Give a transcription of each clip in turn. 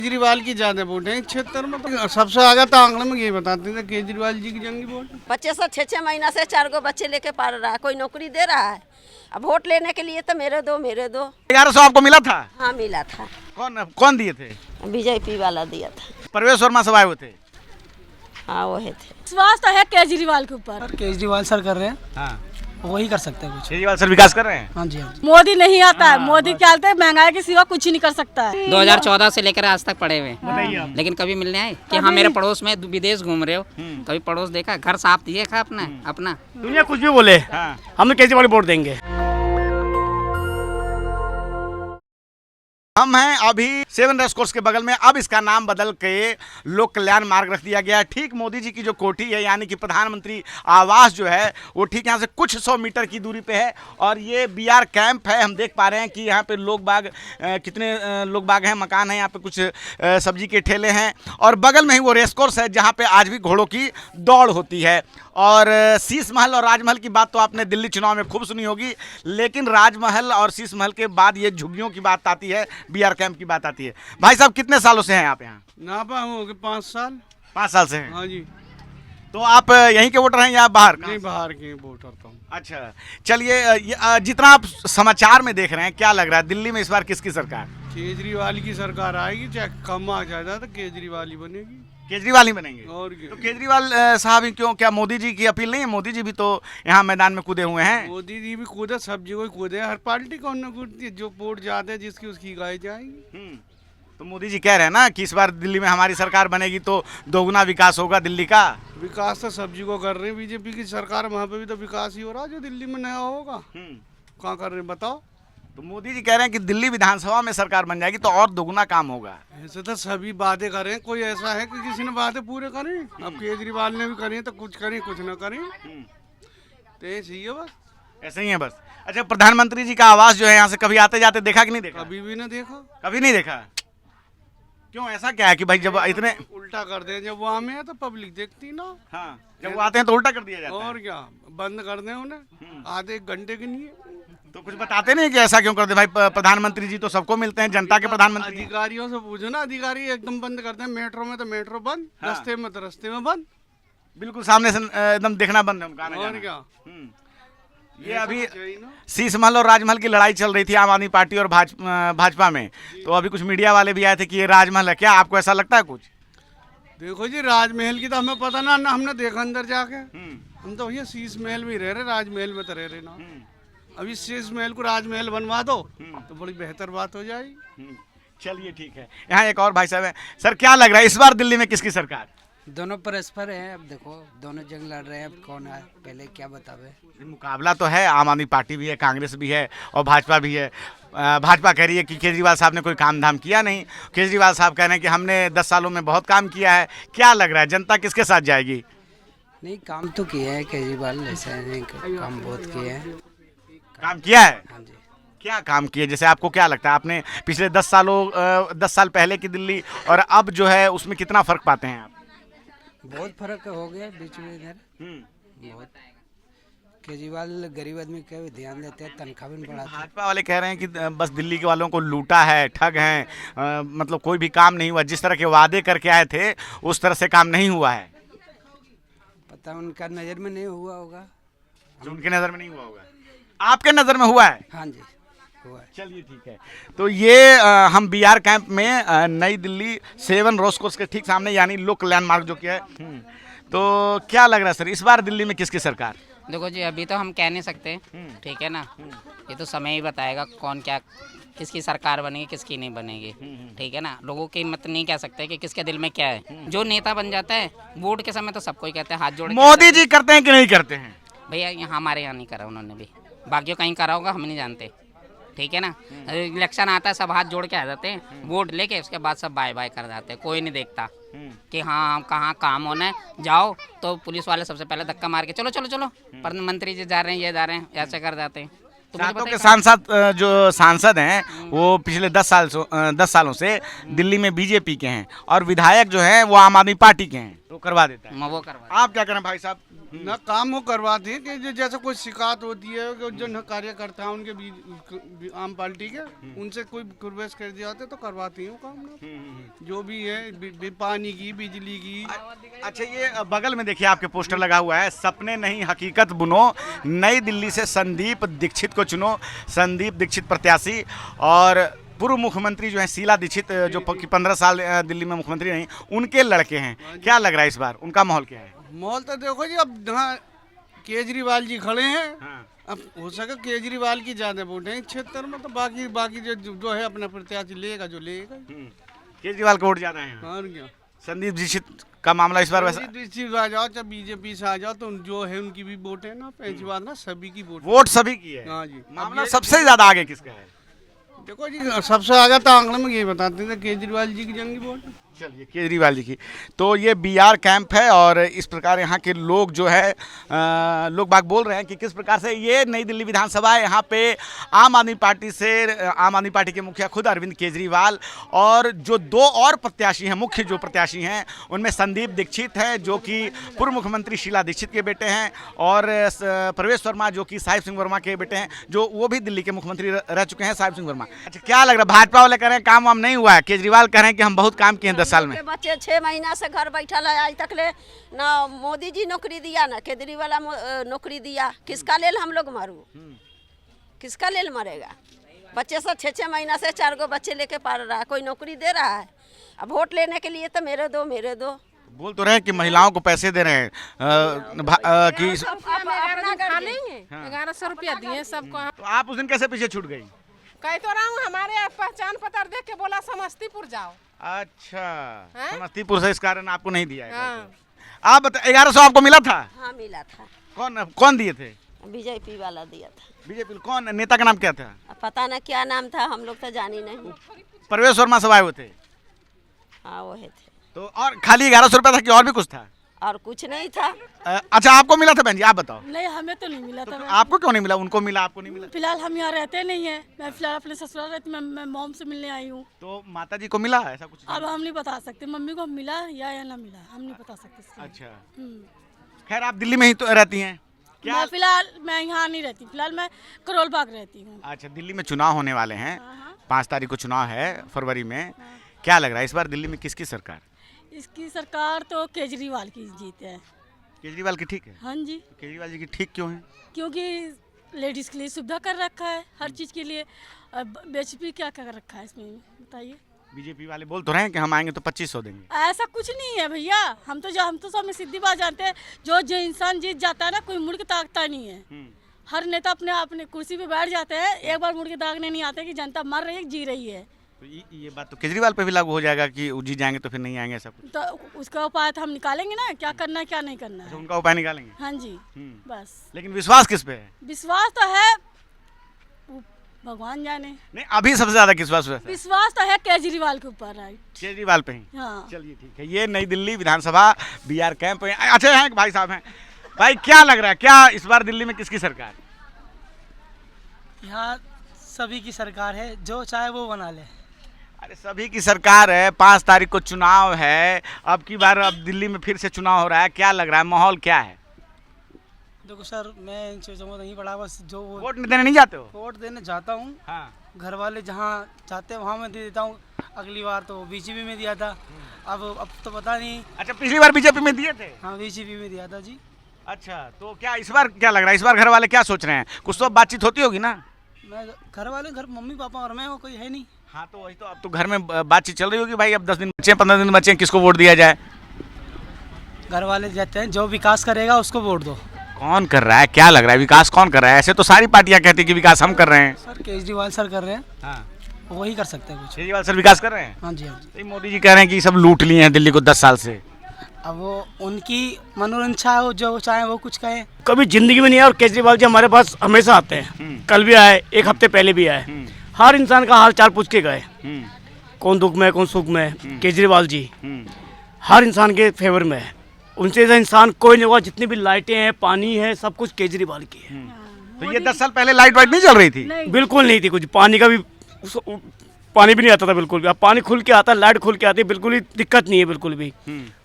केजरीवाल की ज्यादा वोट है क्षेत्र में, तो सबसे आगे तो आंकड़े में ये बताते थे केजरीवाल जी की जंगी वोट। बच्चे से 6-6 महीना से 4 गो बच्चे लेके पढ़ रहा है, कोई नौकरी दे रहा है। अब वोट लेने के लिए तो मेरे दो 1100 आपको मिला था? हाँ मिला था। कौन दिए थे? बीजेपी वाला दिया था। परवेश वर्मा सब आए हुए थे। हाँ वो थे। विश्वास तो है केजरीवाल के ऊपर। केजरीवाल सर कर रहे हैं, हाँ वही कर सकते हैं कुछ। केजरीवाल सर विकास कर रहे हैं। हाँ जी, हाँ जी। मोदी नहीं आता है, मोदी क्या आता है, महंगाई के सिवा कुछ ही नहीं कर सकता है। 2014 से लेकर आज तक पड़े हुए, लेकिन कभी मिलने आए कि हाँ मेरे पड़ोस में विदेश घूम रहे हो, कभी पड़ोस देखा, घर साफ दिए खा अपना दुनिया कुछ भी बोले, हम केजरीवाल वोट देंगे। हम हैं अभी 7 रेस कोर्स के बगल में। अब इसका नाम बदल के लोक कल्याण मार्ग रख दिया गया है। ठीक मोदी जी की जो कोठी है, यानी कि प्रधानमंत्री आवास जो है, वो ठीक यहाँ से कुछ 100 मीटर की दूरी पे है। और ये बीआर कैंप है। हम देख पा रहे हैं कि यहाँ पे लोग बाग कितने लोग बाग हैं, मकान हैं, यहाँ पे कुछ सब्जी के ठेले हैं। और बगल में ही वो रेस कोर्स है जहाँ पे आज भी घोड़ों की दौड़ होती है। और शीश महल और राजमहल की बात तो आपने दिल्ली चुनाव में खूब सुनी होगी, लेकिन राजमहल और शीश महल के बाद ये झुग्गियों की बात आती है, बीआर कैंप की बात आती है। भाई साहब कितने सालों से हैं आप यहाँ? नापा हो गए 5 साल। 5 साल से हैं? हाँ जी। तो आप यहीं के वोटर हैं या बाहर? नहीं, बाहर के वोटर तो। अच्छा, चलिए, जितना आप समाचार में देख रहे हैं, क्या लग रहा है दिल्ली में इस बार किसकी सरकार? केजरीवाल की सरकार आएगी, चाहे कम आ जाए तो केजरीवाल ही बनेगी। केजरीवाल ही बनेंगे? और क्या? तो केजरीवाल साहब ही क्यों? क्या मोदी जी की अपील नहीं है? मोदी जी भी तो यहाँ मैदान में कूदे हुए हैं। मोदी जी भी कूदे, सब जगह कूदे, हर पार्टी कौन न कूदती है। जो वोट जाते हैं जिसकी उसकी गाय जाएगी। तो मोदी जी कह रहे हैं ना कि इस बार दिल्ली में हमारी सरकार बनेगी तो दोगुना विकास होगा दिल्ली का। विकास तो सब्जी को कर रहे हैं बीजेपी की सरकार, वहाँ पे भी तो विकास ही हो रहा है जो दिल्ली में नया होगा। कहाँ कर रहे हैं बताओ? तो मोदी जी कह रहे हैं कि दिल्ली विधानसभा में सरकार बन जाएगी तो और दोगुना काम होगा। ऐसे तो सभी बातें कर रहे हैं, कोई ऐसा है कि किसी ने बातें पूरे करें? अब केजरीवाल ने भी करी तो कुछ करें कुछ ना करें, तो ऐसे ही है बस। ऐसे ही है बस। अच्छा, प्रधानमंत्री जी का आवास जो है यहाँ से कभी आते जाते देखा कि नहीं देखा? कभी भी ना देखा। कभी नहीं देखा? क्यों, ऐसा क्या है कि भाई जब इतने उल्टा कर दे, जब वो आमे है तो पब्लिक देखती ना। हाँ, जब वो आते हैं तो उल्टा कर दिया जाता है। और क्या, बंद कर दे उन्हें आधे 1 घंटे के लिए। तो कुछ बताते नहीं कि ऐसा क्यों करते भाई? प्रधानमंत्री जी तो सबको मिलते हैं, जनता के प्रधानमंत्री। अधिकारियों से पूछो ना, अधिकारी एकदम बंद करते हैं। मेट्रो में तो मेट्रो बंद, रास्ते में तो रास्ते में बंद, बिल्कुल सामने से एकदम देखना बंद है उनका आना और जाना। क्या। ये अभी शीश महल और राजमहल की लड़ाई चल रही थी आम आदमी पार्टी और भाजपा में। तो अभी कुछ मीडिया वाले भी आए थे कि ये राजमहल है। क्या आपको ऐसा लगता है कुछ? देखो जी, राजमहल की तो हमें पता ना हमने देखा अंदर जाके। हम तो भैया शीश महल में रह रहे, राजमहल में तो रह रहे ना। अभी शीश महल को राजमहल बनवा दो तो बड़ी बेहतर बात हो जाएगी। चलिए ठीक है। यहाँ एक और भाई साहब हैं। सर, क्या लग रहा है इस बार दिल्ली में किसकी सरकार? दोनों परस्पर हैं, अब देखो दोनों जंग लड़ रहे हैं, अब कौन है पहले क्या बतावे। मुकाबला तो है, आम आदमी पार्टी भी है, कांग्रेस भी है और भाजपा भी है। भाजपा कह रही है कि केजरीवाल साहब ने कोई काम धाम किया नहीं। केजरीवाल साहब कह रहे हैं कि हमने 10 सालों में बहुत काम किया है। क्या लग रहा है जनता किसके साथ जाएगी? नहीं, काम तो किया है केजरीवाल, ऐसा नहीं काम बहुत किया है। काम किया है? हाँ जी। क्या काम किए? जैसे आपको क्या लगता है, आपने पिछले 10 साल पहले की दिल्ली और अब जो है उसमें कितना फर्क पाते हैं आप? बहुत फर्क हो गया बीच में इधर, बहुत। केजरीवाल गरीब आदमी का भी ध्यान देते हैं, तनख्वाह भी बढ़ाते हैं। भाजपा वाले कह रहे हैं कि बस दिल्ली के वालों को लूटा है, ठग हैं, मतलब कोई भी काम नहीं हुआ। जिस तरह के वादे करके आए थे उस तरह से काम नहीं हुआ है। पता उनका नज़र में नहीं हुआ होगा। उनके नज़र में नहीं हुआ होगा, आपके नज़र में हुआ है? हाँ जी, हुआ है। चलिए ठीक है। तो ये हम बीआर कैंप में नई दिल्ली 7 रेस कोर्स के ठीक सामने, यानी लोक कल्याण मार्ग जो किया है। तो क्या लग रहा है सर, इस बार दिल्ली में किसकी सरकार? देखो जी, अभी तो हम कह नहीं सकते, ठीक है ना, ये तो समय ही बताएगा कौन क्या, किसकी सरकार बनेगी किसकी नहीं बनेगी, ठीक है ना। लोगों की मत नहीं कह सकते कि किसके दिल में क्या है। जो नेता बन जाता है वोट के समय तो सबको ही कहते हैं हाथ जोड़ के। मोदी जी करते हैं कि नहीं करते हैं? भैया यहाँ हमारे यहाँ नहीं करा उन्होंने भी, बाकियों कहीं करा होगा हम नहीं जानते, ठीक है ना। इलेक्शन आता है सब हाथ जोड़ के आ जाते हैं, वोट लेके उसके बाद सब बाय बाय कर जाते हैं। कोई नहीं देखता कि हाँ कहाँ काम होना है, जाओ तो पुलिस वाले सबसे पहले धक्का मार के चलो चलो चलो, प्रधानमंत्री जी जा रहे हैं, ये जा रहे हैं, ऐसे कर जाते हैं। तो मुझे सातों बताइए के सांसद जो सांसद हैं वो पिछले 10 सालों से दिल्ली में बीजेपी के हैं और विधायक जो हैं वो आम आदमी पार्टी के हैं, तो करवा देता है। वो करवा आप क्या करें भाई साहब? ना काम वो करवाते हैं कि जैसे कोई शिकायत होती है कि जो न कार्यकर्ता हैं उनके आम पार्टी के उनसे कोई प्रवेश कर दिया होता है तो करवाती हूँ काम ना, जो भी है पानी की बिजली की। अच्छा, ये बगल में देखिए आपके पोस्टर लगा हुआ है, सपने नहीं हकीकत बुनो, नई दिल्ली से संदीप दीक्षित को चुनो। संदीप दीक्षित प्रत्याशी और पूर्व मुख्यमंत्री जो है शीला दीक्षित जो 15 साल दिल्ली में मुख्यमंत्री रही, उनके लड़के हैं। क्या लग रहा है इस बार उनका माहौल क्या है? माहौल तो देखो जी, अब यहाँ केजरीवाल जी खड़े हैं, अब हो सके केजरीवाल की ज्यादा वोट है इस क्षेत्र में, तो बाकी जो है अपना प्रत्याशी लेगा जो लेगा। केजरीवाल का वोट ज्यादा है। और क्या, संदीप दीक्षित का मामला इस बार वैसा संदीप आ जाओ चाहे बीजेपी से आ जाओ तो जो है उनकी भी वोट है ना, ऐसी बात ना, सभी की वोट सभी की है। हाँ जी। मामला सबसे ज्यादा आगे किसका है? देखो जी, सबसे आगे तो आंकड़े में ये बताते थे केजरीवाल जी की जंगी वोट। चलिए, केजरीवाल जी की। तो ये बीआर कैंप है और इस प्रकार यहाँ के लोग जो है लोग बाग बोल रहे हैं कि किस प्रकार से ये नई दिल्ली विधानसभा है। यहाँ पे आम आदमी पार्टी के मुखिया खुद अरविंद केजरीवाल और जो दो और प्रत्याशी हैं, मुख्य जो प्रत्याशी हैं उनमें संदीप दीक्षित हैं जो कि पूर्व मुख्यमंत्री शीला दीक्षित के बेटे हैं और प्रवेश वर्मा जो कि साहिब सिंह वर्मा के बेटे हैं, जो वो भी दिल्ली के मुख्यमंत्री रह चुके हैं, साहिब सिंह वर्मा। अच्छा, क्या लग रहा है? भाजपा वाले कह रहे हैं काम वाम नहीं हुआ है, केजरीवाल कह रहे हैं कि हम बहुत काम किए हैं 10 साल में। बच्चे 6 महीना से घर बैठल है, आज तक ले ना मोदी जी नौकरी दिया ना केजरीवाल नौकरी दिया। किसका लेल हम लोग मरू, किसका लेल मरेगा? बच्चे सब 6 महीना से 4 गो बच्चे लेके पढ़ रहा है, कोई नौकरी दे रहा है? अब वोट लेने के लिए तो मेरे दो बोल तो रहे हैं कि महिलाओं को पैसे दे रहे हैं कि 1100 रुपया दिए सबको। तो आप उस दिन कैसे पीछे छूट गई? कह तो रहा हूँ, हमारे पहचान पत्र देख के बोला समस्तीपुर जाओ। अच्छा, समस्तीपुर से इस कारण आपको नहीं दिया है। हाँ। आप बता, 1100 आपको मिला था? हाँ मिला था। कौन दिए थे? बीजेपी वाला दिया था। बीजेपी कौन नेता का नाम क्या था? पता ना क्या नाम था, हम लोग तो जानी नहीं। प्रवेश वर्मा सब आए हुए थे। हाँ वो थे। तो और खाली 1100 रुपया था कि और भी कुछ था? और कुछ नहीं था। अच्छा, आपको मिला था बहन जी, आप बताओ। नहीं, हमें तो नहीं मिला था। आपको क्यों नहीं मिला? उनको मिला, आपको नहीं मिला? फिलहाल हम यहाँ रहते नहीं है, मैं फिलहाल अपने ससुराल रहती, मैं मॉम से मिलने आई हूँ। तो माता जी को मिला ऐसा कुछ? अब हम नहीं बता सकते मम्मी को मिला या ना मिला, हम नहीं बता सकते इसका। अच्छा, खैर आप दिल्ली में ही तो रहती हैं क्या? मैं फिलहाल मैं यहाँ नहीं रहती, फिलहाल मैं करोल बाग रहती हूँ। अच्छा, दिल्ली में चुनाव होने वाले हैं, 5 तारीख को चुनाव है फरवरी में। क्या लग रहा है इस बार दिल्ली में किसकी सरकार? इसकी सरकार तो केजरीवाल की जीत है। केजरीवाल की ठीक है? हाँ जी। तो केजरीवाल जी की ठीक क्यों है? क्योंकि लेडीज़ के लिए सुविधा कर रखा है, हर चीज़ के लिए। बीजेपी क्या कर रखा है इसमें बताइए? बीजेपी वाले बोल तो रहे हैं कि हम आएंगे तो 2500 देंगे। ऐसा कुछ नहीं है भैया, हम तो सब में सीधी बात जानते हैं, जो इंसान जीत जाता है ना, कोई मुड़ के ताकता नहीं है। हर नेता अपने कुर्सी पे बैठ जाते हैं, एक बार मुड़ के ताकने नहीं आते कि जनता मर रही है, जी रही है। तो ये बात तो केजरीवाल पे भी लागू हो जाएगा कि जी जाएंगे तो फिर नहीं आएंगे, ऐसा कुछ? तो उसका उपाय तो हम निकालेंगे ना, क्या करना है क्या नहीं करना तो है। उनका उपाय निकालेंगे? हाँ जी, बस। लेकिन विश्वास किस पे है? विश्वास तो है, भगवान जाने। नहीं, अभी सबसे ज्यादा किस विश्वास तो है केजरीवाल के ऊपर, राइट, केजरीवाल पे ही। हाँ। चलिए ठीक है, ये नई दिल्ली विधानसभा बीआर कैंप में। अच्छा हैं भाई साहब हैं, भाई क्या लग रहा है, क्या इस बार दिल्ली में किसकी सरकार? यहाँ सभी की सरकार है, जो चाहे वो बना ले। अरे सभी की सरकार है, 5 तारीख को चुनाव है, अब की बार अब दिल्ली में फिर से चुनाव हो रहा है, क्या लग रहा है, माहौल क्या है? देखो सर, मैं इन चीज़ों को नहीं पढ़ा, बस जो वोट देने नहीं जाते हो? वोट देने जाता हूँ। हाँ। घर वाले जहाँ चाहते हैं वहाँ मैं दे देता हूँ। अगली बार तो बीजेपी में दिया था, अब तो पता नहीं। अच्छा, पिछली बार बीजेपी में दिए थे? हाँ, बीजेपी में दिया था जी। अच्छा, तो क्या इस बार क्या लग रहा है, इस बार घर वाले क्या सोच रहे हैं? कुछ तो बातचीत होती होगी ना? मैं घर मम्मी पापा और मैं, कोई है नहीं। हाँ, तो वही तो, अब तो घर में बातचीत चल रही होगी भाई, अब 10 दिन बचे हैं, 15 दिन बचे हैं, किसको वोट दिया जाए? घर वाले कहते हैं जो विकास करेगा उसको वोट दो। कौन कर रहा है, क्या लग रहा है, विकास कौन कर रहा है? ऐसे तो सारी पार्टियां कहती है कि विकास हम कर रहे हैं। सर केजरीवाल सर कर रहे हैं। हाँ, वही कर सकते हैं कुछ। केजरीवाल सर विकास कर रहे हैं? हाँ जी, हाँ जी। तो मोदी जी कह रहे हैं कि सब लूट लिए हैं दिल्ली को 10 साल से। अब वो उनकी मनोरंजन हो, जो चाहे वो कुछ कहें। कभी जिंदगी में नहीं आया और केजरीवाल जी हमारे पास हमेशा आते हैं, कल भी आए, 1 हफ्ते पहले भी आए, हर इंसान का हाल चाल पूछ के गए, कौन दुख में कौन सुख में। केजरीवाल जी हर इंसान के फेवर में है, उनसे ऐसा इंसान कोई नहीं होगा। जितनी भी लाइटें हैं, पानी है, सब कुछ केजरीवाल की है। तो ये 10 साल पहले लाइट वाइट नहीं चल रही थी? बिल्कुल नहीं थी, कुछ पानी का भी पानी भी नहीं आता था बिल्कुल भी। अब पानी खुल के आता, लाइट खुल के आती, बिल्कुल ही दिक्कत नहीं है बिल्कुल भी।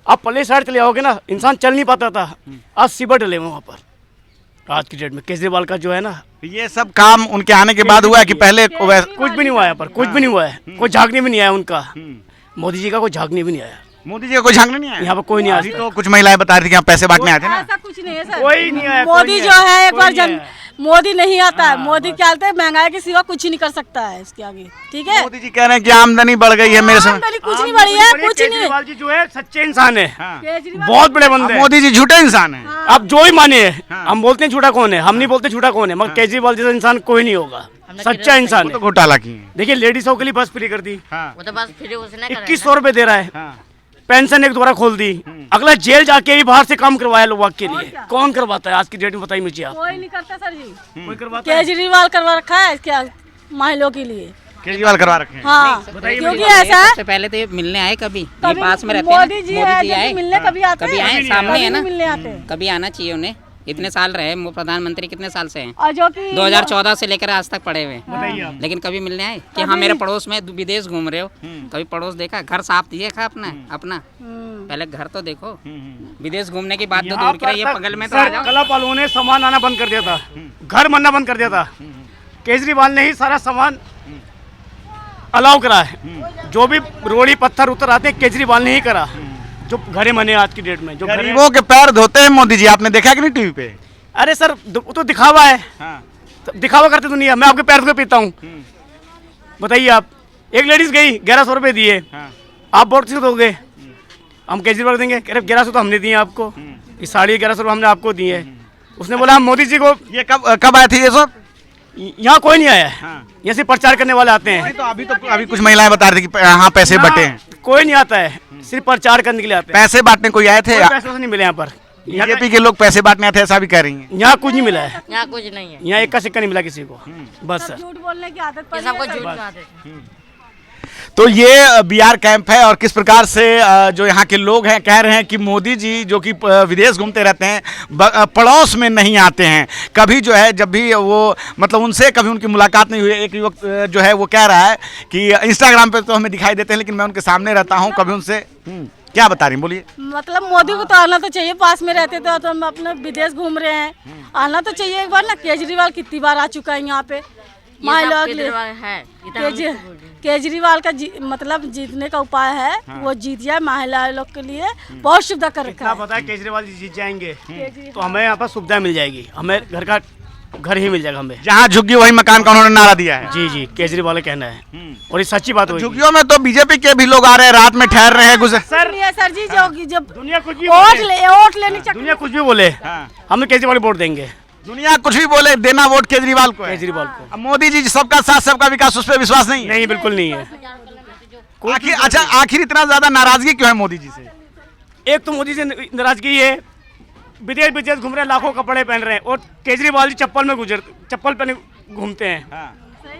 आप पल्ले साइड चले जाओगे ना, इंसान चल नहीं पाता था, आज सीवर डले हुए वहाँ पर आज की डेट में। केजरीवाल का जो है ना, ये सब काम उनके आने के बाद हुआ है कि पहले कुछ भी नहीं हुआ यहाँ पर, कुछ भी नहीं हुआ है, कोई झांकने भी नहीं आया उनका। मोदी जी का कोई झांकने भी नहीं आया, मोदी जी का कोई झांकने नहीं आया यहाँ पर कोई नहीं अभी आया। तो कुछ महिलाएं बता रही थी कि यहाँ पैसे बांटने आए थे ना। ऐसा कुछ नहीं है सर, कोई नहीं आया, मोदी जो है एक बार मोदी नहीं आता है, मोदी क्या आता है, महंगाई के सिवा कुछ नहीं कर सकता है इसके आगे, ठीक है। मोदी जी कह रहे हैं कि आमदनी बढ़ गई है मेरे समय। आमदनी कुछ नहीं बढ़ी है, कुछ नहीं। केजरीवाल जी जो है सच्चे इंसान है, केजरीवाल बहुत बड़े बंदे हैं। मोदी जी झूठे इंसान है। आप जो ही माने, हम बोलते हैं झूठा कौन है, हम नहीं बोलते झूठा कौन है, मगर केजरीवाल जैसा इंसान कोई नहीं होगा, सच्चा इंसान वो तो है। घोटाला किए हैं। देखिए लेडीजों के लिए बस फ्री कर दी, वो तो बस फिर उसने 2100 रुपए दे रहा है, पेंशन एक दोबारा खोल दी, अगला जेल जाके ही बाहर से काम करवाया लोग के लिए। कौन करवाता है आज की डेट में, बताइए मुझे आप। कोई नहीं करता सर जी, कोई करवाता है? केजरीवाल करवा रखा है क्या महिलाओं के लिए। केजरीवाल करवा रखे हैं। हाँ, क्योंकि ऐसा है, सबसे पहले तो ये मिलने आए कभी, ये पास में रहते हैं मोदी जी है मोदी जी जो आए, कि मिलने कभी आते कभी हैं, आए, सामने है ना, मिलने आते हैं। कभी आना चाहिए उन्हें। इतने साल रहे वो प्रधानमंत्री, कितने साल से हैं? और जो कि 2014 से लेकर आज तक पड़े हुए हैं। बताइए आप। लेकिन कभी मिलने आए कि हाँ मेरे पड़ोस में विदेश घूम रहे हो, कभी पड़ोस देखा, घर साफ देखा अपना पहले घर तो देखो। विदेश घूमने की बात तो यहाँ दूर की रही है, पर बगल में तो आ सर जाओ। कलप वालों ने सामान आना बंद कर दिया था, घर बनना बंद कर दिया था, केजरीवाल ने ही सारा सामान अलाउ करा है। जो भी रोड़ी पत्थर उतर आते हैं केजरीवाल ने ही करा, जो घरे बने आज की डेट में, जो घरे। गरीबों के पैर धोते हैं मोदी जी, आपने देखा कि नहीं टीवी पे? अरे सर वो तो दिखावा है, तो दिखावा करते दुनिया। मैं आपके पैर धो के पीता हूँ, बताइए आप। एक लेडीज गई 1100 रुपए दिए, आप वोट से दोगे, हम केजरीवाल देंगे? कह रहे 1100 तो हमने दिए आपको, ये 1150 रुपये हमने आपको दिए। उसने बोला हम मोदी जी को। ये कब आए थे ये सब? यहाँ कोई नहीं आया है, यहाँ से प्रचार करने वाले आते हैं। तो अभी कुछ महिलाएं बता रही थी कि हाँ पैसे बटे हैं। कोई नहीं आता है, सिर्फ प्रचार करने के लिए आते हैं। पैसे बांटने कोई आए थे? पैसे नहीं मिले यहाँ पर, बीजेपी के लोग पैसे बांटने आए थे ऐसा भी कह रही हैं। यहाँ कुछ नहीं मिला है, यहाँ कुछ नहीं है, यहाँ एक का सिक्का नहीं मिला किसी को, बस सर। झूठ बोलने की आदत पड़ी सबको है झूठ सर। बात तो ये बिहार कैंप है और किस प्रकार से जो यहाँ के लोग हैं कह रहे हैं कि मोदी जी जो कि विदेश घूमते रहते हैं पड़ोस में नहीं आते हैं। कभी जो है जब भी वो मतलब उनसे कभी उनकी मुलाकात नहीं हुई। एक युवक जो है वो कह रहा है कि इंस्टाग्राम पे तो हमें दिखाई देते हैं लेकिन मैं उनके सामने रहता हूँ, कभी उनसे क्या बता रही बोलिए। मतलब मोदी को तो आना तो चाहिए, पास में रहते थे तो हम अपने विदेश घूम रहे हैं, आना तो चाहिए एक बार ना। केजरीवाल कितनी बार आ चुका है यहाँ पे महिला के लिए है। केजरीवाल का मतलब जीतने का उपाय है, वो जीत जाए महिला लोग के लिए बहुत सुविधा कर रखा इतना है। पता है केजरीवाल जी जीत जाएंगे तो हमें यहाँ पर सुविधा मिल जाएगी, हमें घर ही मिल जाएगा हमें। जहाँ झुग्गी वही मकान का उन्होंने नारा दिया है। जी जी, केजरीवाल का कहना है और ये सच्ची बात होगी। झुग्गियों में तो बीजेपी के भी लोग आ रहे हैं, रात में ठहर रहे हैं गुजर। सर जी जो जब दुनिया कुछ भी वोट लेने दुनिया कुछ भी बोले, हम तो केजरीवाल वोट देंगे। दुनिया कुछ भी बोले, देना वोट केजरीवाल को है। केजरीवाल को। अब मोदी जी सबका साथ सबका विकास, उस पर विश्वास नहीं है? नहीं, बिल्कुल नहीं है। आखिर इतना ज्यादा नाराजगी क्यों है मोदी जी से? एक तो मोदी से नाराजगी है, विदेश घूम रहे हैं, लाखों कपड़े पहन रहे हैं, और केजरीवाल जी चप्पल पहने घूमते हैं।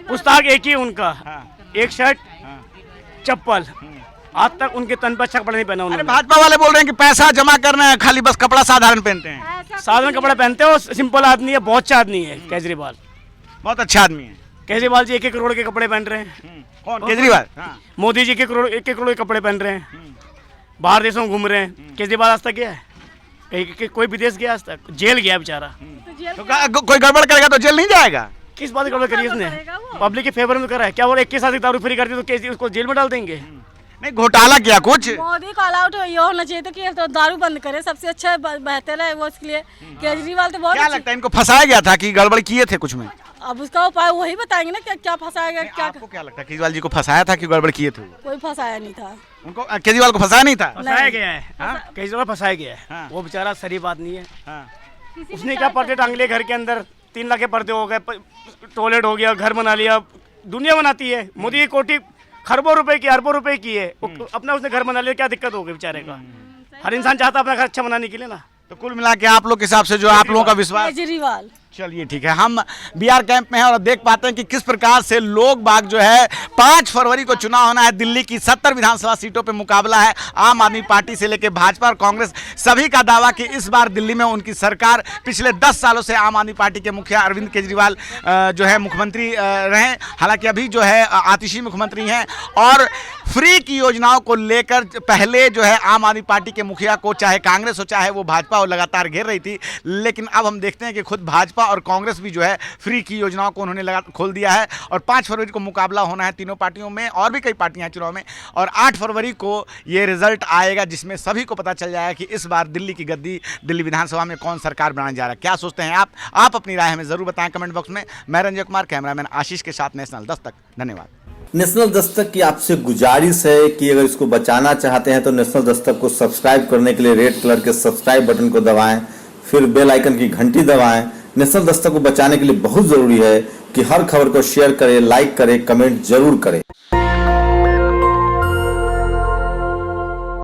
पुस्तक एक ही उनका, एक शर्ट चप्पल, आज तक उनके तन पर अच्छा कपड़ा नहीं पहना अरे उन्होंने। भाजपा वाले बोल रहे हैं कि पैसा जमा करना है, खाली बस कपड़ा साधारण पहनते हैं। साधारण कपड़ा पहनते हैं, और सिंपल आदमी है, बहुत अच्छा आदमी है केजरीवाल। बहुत अच्छा आदमी है केजरीवाल जी 1-1 करोड़ के कपड़े पहन रहे हैं। कौन? केजरीवाल? मोदी जी 1-1 करोड़ के कपड़े पहन रहे हैं, बाहर देशों में घूम रहे हैं। केजरीवाल आज तक गया है कहीं? कोई विदेश गया आज तक? जेल गया बेचारा। तो कोई गड़बड़ करेगा तो जेल नहीं जाएगा? किस बात की गड़बड़ करी उसने? पब्लिक के फेवर में करा है क्या? वो 21 साल की दारू फ्री कर दी तो केजरी उसको जेल में डाल देंगे? नहीं, घोटाला किया कुछ? मोदी को अलाउड ये होना चाहिए था कि तो दारू बंद करे, सबसे अच्छा बेहतर है वो इसके लिए। केजरीवाल तो बहुत क्या लगता है इनको फंसाया गया था कि गड़बड़ किए थे कुछ में? अब उसका उपाय वही बताएंगे ना, क्या फंसाएगा क्या। आपको क्या लगता है केजरीवाल जी को फंसाया था कि गड़बड़ किए थे? कोई फंसाया नहीं था उनको केजरीवाल को फंसाया नहीं था? फंसाया गया है, केजरीवाल फंसाया गया है। वो बेचारा शरीफ आदमी है, उसने क्या पर्दे टांग लिए घर के अंदर, 3 लाख के पर्दे हो गए, टॉयलेट हो गया, घर बना लिया। दुनिया बनाती है, मोदी की कोठी खरबों रुपए की, अरबों रुपए की है, अपना उसने घर बना लिया, क्या दिक्कत हो गई बेचारे का? हर इंसान चाहता है अपना घर अच्छा बनाने के लिए ना। तो कुल मिला के आप लोग के हिसाब से जो आप लोगों का विश्वास, केजरीवाल चलिए ठीक है, हम बिहार कैंप में हैं और देख पाते हैं कि किस प्रकार से लोग बाग जो है 5 फरवरी को चुनाव होना है। दिल्ली की 70 विधानसभा सीटों पे मुकाबला है। आम आदमी पार्टी से लेकर भाजपा और कांग्रेस सभी का दावा कि इस बार दिल्ली में उनकी सरकार, पिछले 10 सालों से आम आदमी पार्टी के मुखिया अरविंद केजरीवाल जो है मुख्यमंत्री रहे, हालांकि अभी जो है आतिशी मुख्यमंत्री हैं। और फ्री की योजनाओं को लेकर पहले जो है आम आदमी पार्टी के मुखिया को, चाहे कांग्रेस हो चाहे वो भाजपा हो, लगातार घेर रही थी। लेकिन अब हम देखते हैं कि खुद भाजपा और कांग्रेस भी जो है फ्री की योजनाओं को उन्होंने खोल दिया है। और 5 फरवरी को मुकाबला होना है तीनों पार्टियों में, और भी कई पार्टियां हैं चुनाव में। और 8 फरवरी को ये रिजल्ट आएगा जिसमें सभी को पता चल जाएगा कि इस बार दिल्ली की गद्दी, दिल्ली विधानसभा में कौन सरकार बनाने जा रहा है। क्या सोचते हैं आप अपनी राय हमें जरूर बताएं कमेंट बॉक्स में। मैं रंजय कुमार, कैमरामैन आशीष के साथ नेशनल दस्तक। धन्यवाद। नेशनल दस्तक की आपसे गुजारिश है कि अगर इसको बचाना चाहते हैं तो नेशनल दस्तक को सब्सक्राइब करने के लिए रेड कलर के सब्सक्राइब बटन को दबाएं, फिर बेल आइकन की घंटी दबाएं। नेशनल दस्तक को बचाने के लिए बहुत जरूरी है कि हर खबर को शेयर करें, लाइक करें, कमेंट जरूर करें।